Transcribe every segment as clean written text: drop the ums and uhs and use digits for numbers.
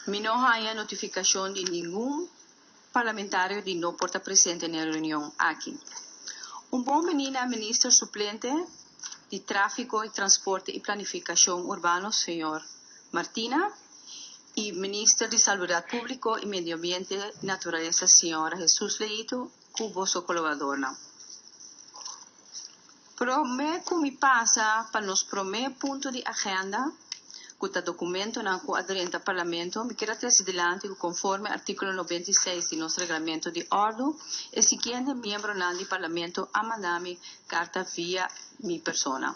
No hay notificación de ningún parlamentario de no porta presente en la reunión aquí. Un buen menina ministro suplente de Tráfico y Transporte y Planificación Urbano, señor Martina, y ministro de Salud Pública y Medio Ambiente y Naturaleza, señora Jesús Leito, cubo su colaboradora. Prometo mi pasa para los primer punto de agenda, que documento na ku aderente ao Parlamento, me quero trazer adelante conforme artículo 96 de nosso regulamento de ordem, e seguinte membro do Parlamento a mandar-me carta via minha persona.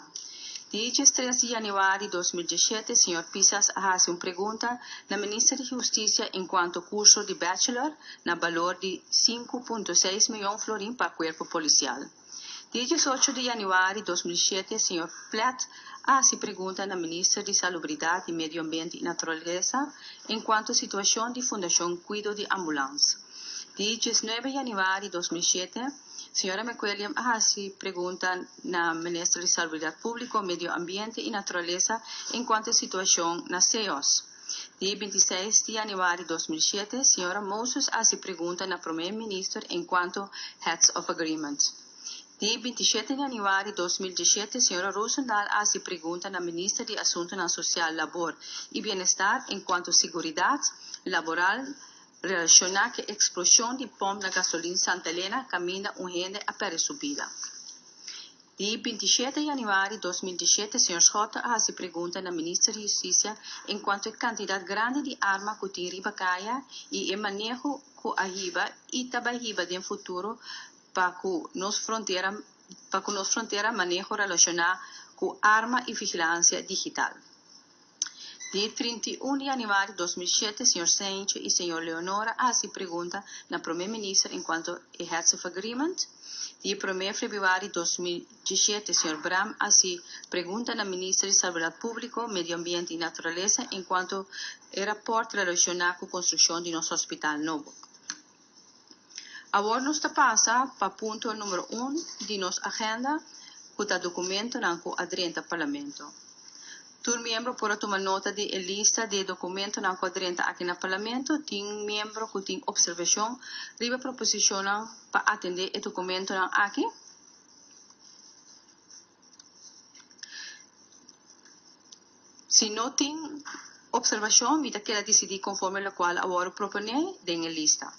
Dia 3 de janeiro de 2017, Sr. Pisas faz uma pergunta na Ministra de Justiça enquanto curso de bachelor na valor de 5,6 milhões florim para o corpo policial. Dia 18 de janeiro de 2017, Sr. Platt se pergunta na Ministra de Salubridade e Medio Ambiente e Natureza enquanto situação de Fundação Cuido de Ambulância. Dia 19 de janeiro de 2007, Sra. McWilliam se pergunta na Ministra de Salubridade Pública, Medio Ambiente e Natureza enquanto situação na CEOS. Dia 26 de janeiro de 2007, Sra. Moses se pergunta na Primeiro-Ministro enquanto Heads of Agreement. Dia 27 de janeiro de 2017, Sra. Rosendal se pergunta na Ministra de Assuntos Social, Labor e Bem-Estar enquanto seguridade laboral relacionada com a explosão de pompa na gasolina Santa Helena caminha rende a subida. Dia 27 de janeiro de 2017, Sr. Scott se pergunta na Ministra de Justiça enquanto a quantidade grande de armas que tem ribacaia e o manejo que a riba e também riba no futuro para que nos fronteira manejo relacionado com arma e vigilância digital. Dia 31 de janeiro de 2007, Sr. Sainz e Sr. Leonora se pergunta na Primeiro-Ministro enquanto Heads of Agreement. Dia 1 de fevereiro de 2017, Sr. Bram se pergunta na Ministra de Saúde Pública, Medio Ambiente e Natureza enquanto rapport relacionado com a construção de nosso hospital novo. Agora nós passa para o ponto número 1 de nossa agenda, que é o documento que aderente ao Parlamento. Todo membro pode tomar nota de lista de documentos que aderente aqui no Parlamento. Tem membro que tem observação, riba proposição para atender o documento aqui. Se não tem observação, me quer decidir conforme a qual agora propõe em lista.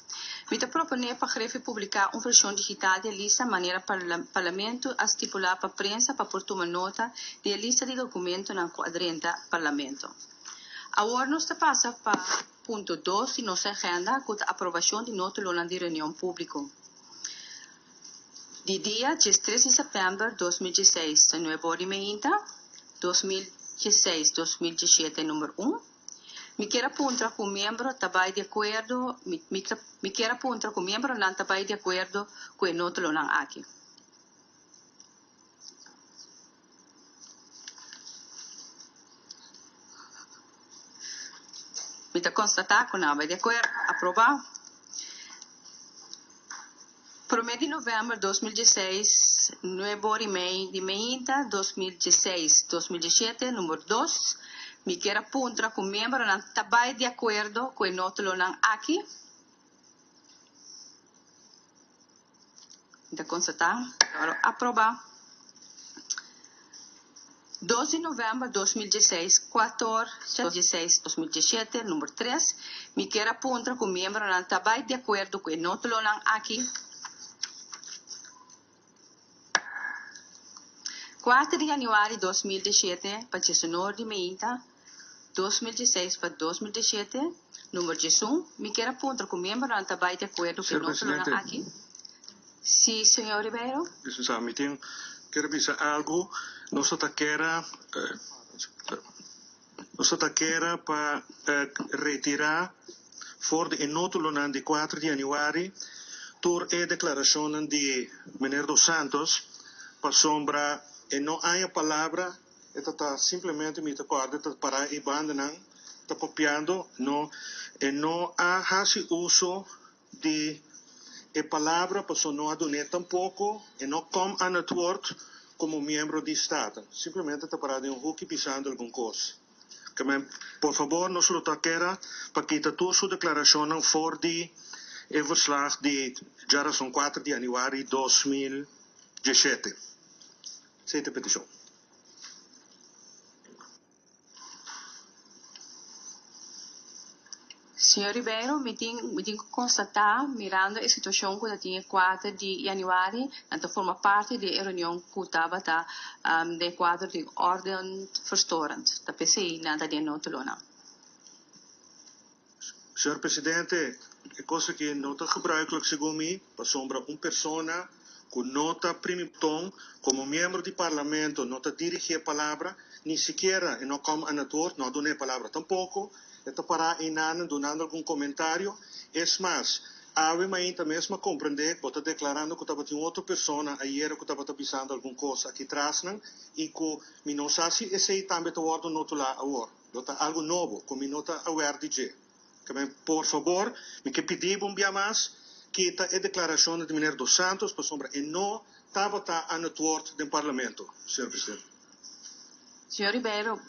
Me propõe para a publicar uma versão digital da lista de maneira para o Parlamento a estipular para a prensa para por tomar nota da lista de documentos que aderente ao Parlamento. Agora nós passa para ponto 2 de nossa agenda, que é a aprovação de nota de reunião pública. De dia 13 de setembro de 2016, nuevo ordenamento 2016-2017, número 1. Me quero apontar que o membro está de acordo, me quero apontar que o membro não está de acordo com a nota aqui. Me está constatar que não vai de acordo, aprovar. Por mês de novembro de 2016, nuevo ordenamento 2016-2017, número 2. Me quero apontar que o membro não está de acordo com a nota aqui. Está constatar? Agora, aprovar. 12 de novembro de 2016, 14 de 2017, número 3. Me quero apontar que o membro não está de acordo com a nota aqui. 4 de janeiro de 2017, para o ordenamento 2016 para 2017, número 11, me quero apontar que o membro não está de acordo com a nota aqui. Sim, senhor Ribeiro. Quero avisar algo. Nós queremos para retirar fora de nota de 4 de janeiro por a declaração de Meneer dos Santos para sombra e não há a palavra. Está simplesmente me acorda para a banda não está copiando não há esse uso de a palavra para não adonar tampouco e não como a network como membro de Estado simplesmente está para de hook pisando alguma coisa Por favor, nos lo taquera para que toda su declaración voor die verslag die geração 4 de januari 2017. Aceita a petição. Senhor Ribeiro, me tem que constatar, mirando a situação que tinha 4 de januari, que forma parte da reunião que estava de quadro de ordem verstorend. Da PCI, nada de notulona. Senhor Presidente, é coisa que não está gebruikelijk, segundo mim, para sombra uma pessoa com nota primitom, como membro do parlamento, não está dirigir a palavra, nem sequer, e não como anator, não dá a palavra tampouco, está para inana, donando algum comentário. É mais, ave ainda mesmo compreender que está declarando que estava tinha outra pessoa ayer que estava pensando alguma coisa aqui atrás, e que me não sabe se esse também está ordem não lá agora. Está algo novo, que me não está aware de. Por favor, me que pedir um dia mais que a declaração de Mineiro dos Santos, para sombra, e não estava a network do parlamento, senhor presidente. Senhor Ribeiro,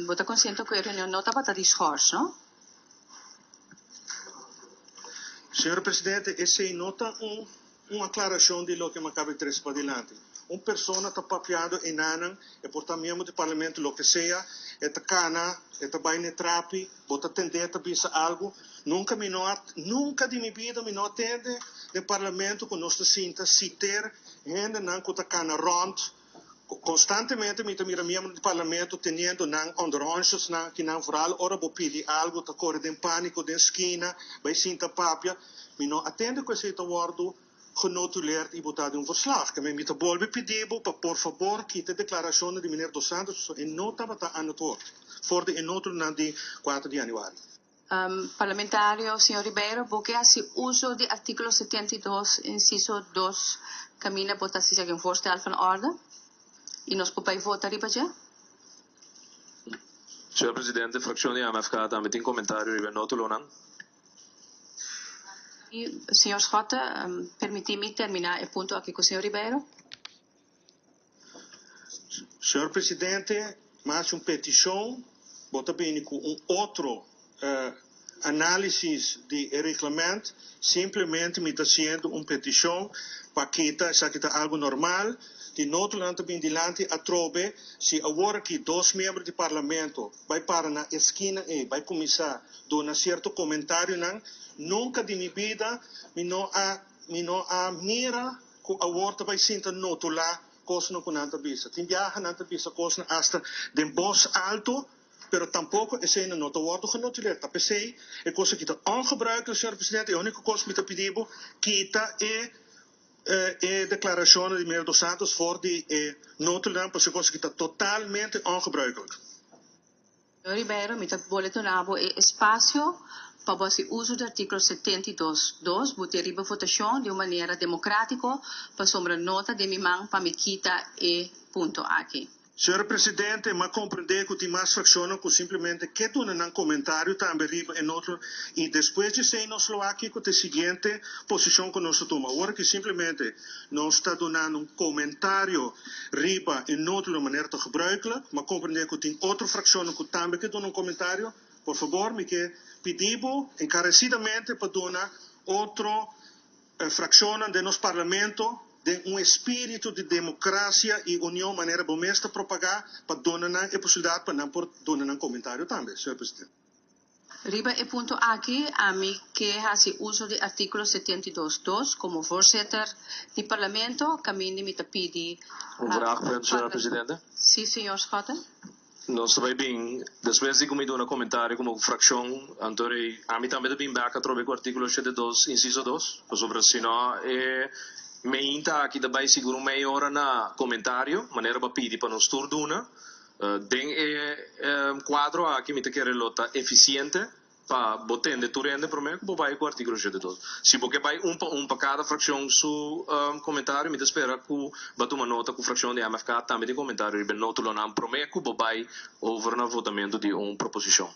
você está consciente que a reunião não estava a discurso, não? Senhor presidente, esse nota uma aclaração de lo que me acaba de trazer para adiante. Uma pessoa está papiando em Nanan, e portanto, membro do parlamento, lo que seja, está cana, está bem na trapi, bota atender, bisa algo. Nunca de minha vida, me não atende no parlamento, com nossa cinta, citer, ainda não com a cana rond. Constantemente, me mira membro do parlamento, tendo não onderhonches, que não vooral, ora, vou pedir algo, tá corre de pânico, de esquina, vai cinta papia, me não atende com esse acordo, genotuleerd e botado verslag. Que me volve pedir, por favor, que a declaração de Mineiro dos Santos e não estava aan het woord. Voor de innotul na de 4 de januari. Parlamentario, senhor Ribeiro, porque hace uso de artículo 72, inciso 2, camina votatie een voorstel van orde. E nós podemos votar aí, Pajé? Senhor Presidente, fração de AMFK também tem comentário e notulo não? Senhor Schota, permita-me terminar o ponto aqui com o senhor Ribeiro. Senhor Presidente, mais uma petição, bota bem com outro análise de regulamento, simplesmente me está sendo uma petição para que está algo normal, que noto lá também dilante a trobe, se agora que 2 membros do parlamento vai para na esquina e vai começar a dar certo comentário, nunca de minha vida, me não a mira que agora vai sentar noto lá, coisa não com nada bisa. Tem viaja nada bisa, coisa hasta de bos alto, pero tampouco esse ainda não está agora genotuleerd. Tá pensei, é coisa que está ongebruikelijk, senhor presidente, é a única coisa que me está pedindo, que está declaração de Mineiro dos Santos voor die noodtoestand, para coisa que está totalmente ongebruikelijk. Senhor Ribeiro, me está boletonando espaço para você uso do artículo 72.2, botar a votação de uma maneira democrática, para sombra nota de minha mão para me quitar e ponto aqui. Senhor Presidente, mas compreender que tem mais fracções que simplesmente que tu não comentário também riba em outro e depois de ser nós lo aqui com a seguinte posição que nós tomamos agora que simplesmente nós está dando comentário riba em outra maneira de gebruikelijk, mas compreender que tem outra fração que também que dá comentário, por favor, me que pedimos encarecidamente para dar outra fração de nosso parlamento de espírito de democracia e união maneira bomesta propagar para donar a possibilidade para não por donar comentário também, senhor presidente. Riba e ponto aqui a mim que hace uso de artículo 72.2 como voorzitter do parlamento, caminho me pedi. Vraag, senhor presidente. Sim, senhor Schotten. Nós também bem, depois de comigo um comentário como fração, então a mim também bem back a trocar o artículo 72, inciso 2, sobre se não me inta aqui também seguro meia hora na comentário, maneira para pedir para nos turduna, tem quadro aqui me te quer lota eficiente para botar de turende para mim, que vai com o artículo 72. Se porque vai para cada fração su comentário, me te espera que bata uma nota com fração de AMFK também de comentário, e bem nota lá não para mim que vai over na votamento de proposição.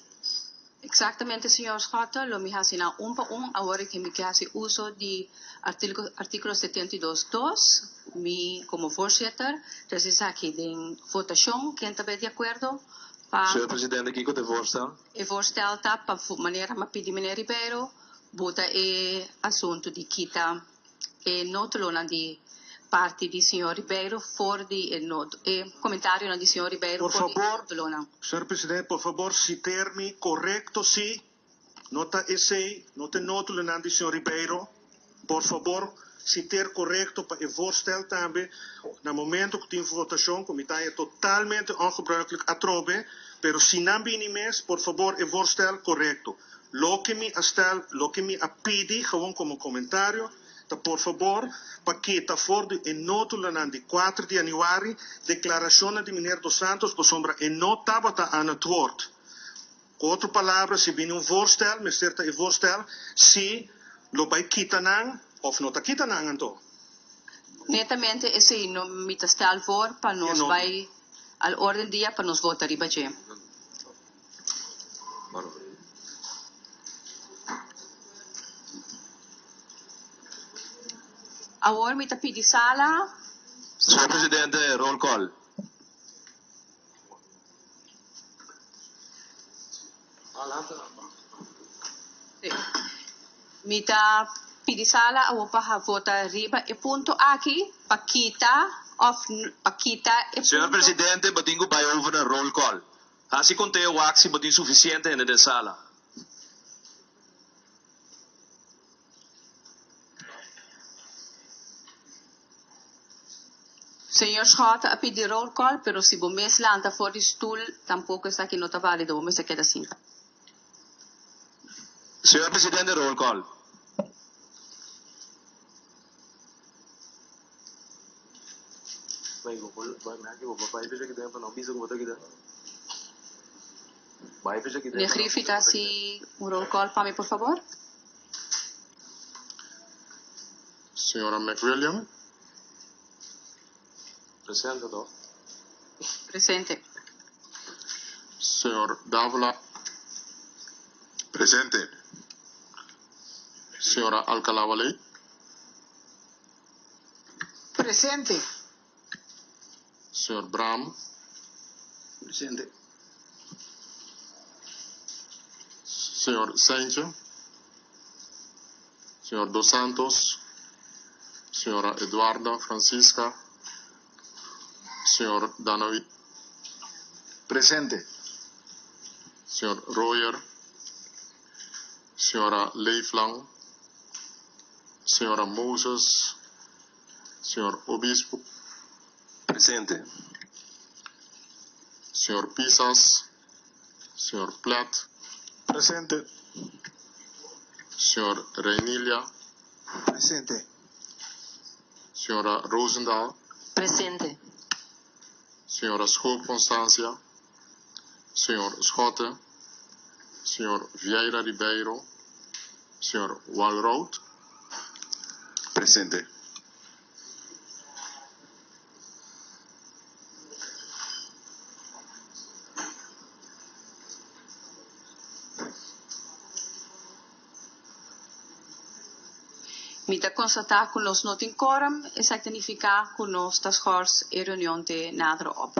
Exatamente, senhor Schotter, lo me hace na agora que me hace uso de artículo 72.2, mi como voorzitter, entonces aqui de votação, quem está de acordo, Senhor Presidente, aqui que eu voorstel. E voorstel dat meneer Mapidi, meneer Ribeiro, buta e assunto di kita e notolona di parte di signor Ribeiro for di e commentario di signor Ribeiro Por for di favor. notolona. Senhor Presidente, por favor, citer-me correto, sim. Nota essay, nota nótulo na de senhor Ribeiro. Por favor, citer correto para o voorstel também. No momento que tem votação, o comitê é totalmente ongebruikelijk atrobe, pero se não binimes, por favor, o voorstel correto. Lo que me pedi, gewoon como comentário, tá, por favor, para que está fora e nótulo na de 4 de januari, declaração de meneer Dos Santos, por sombra, e não estava aan het woord. Com outras palavras, se vem voorstel, me certa e voorstel, se lo vai quitanang, of não está quitanang, então. Netamente esse no mita stel voor para nos não. vai al orden dia para nos votar ribaje. Agora mita pidi sala. Senhor Presidente, roll call. Mita pidi sala a pa vota riba e punto aqui pakita e Senhor punto. Presidente, batingo by over na roll call. Assim contei o axi, batingo suficiente na sala. Senhor Schott a pidi roll call, pero si bomes lanta for di stoel, tampoco está aqui nota válido, bomes se queda assim. Senhor Presidente, roll call. Verifica si un roll call para mí, por favor. Senhora McWilliam, Presente, não? Presente. senhor Davila, Presente. senhora Alcalá-Wale, Presente. senhor Bram, Presente. senhor Sainche, senhor Dos Santos, senhora Eduarda Francisca, senhor Danovi, Presente. senhor Royer, senhora Leiflang, senhora Moses, senhor Obispo, Presente. senhor Pisas, senhor Platt, Presente. senhor Reinilia, Presente. senhora Rosendahl, Presente. senhora Schoop Constância, senhor Schotte, senhor Vieira Ribeiro, senhor Walroth, Presente. Mita constatar que nós não tem quórum e significa que nós estamos e reunião de nada op.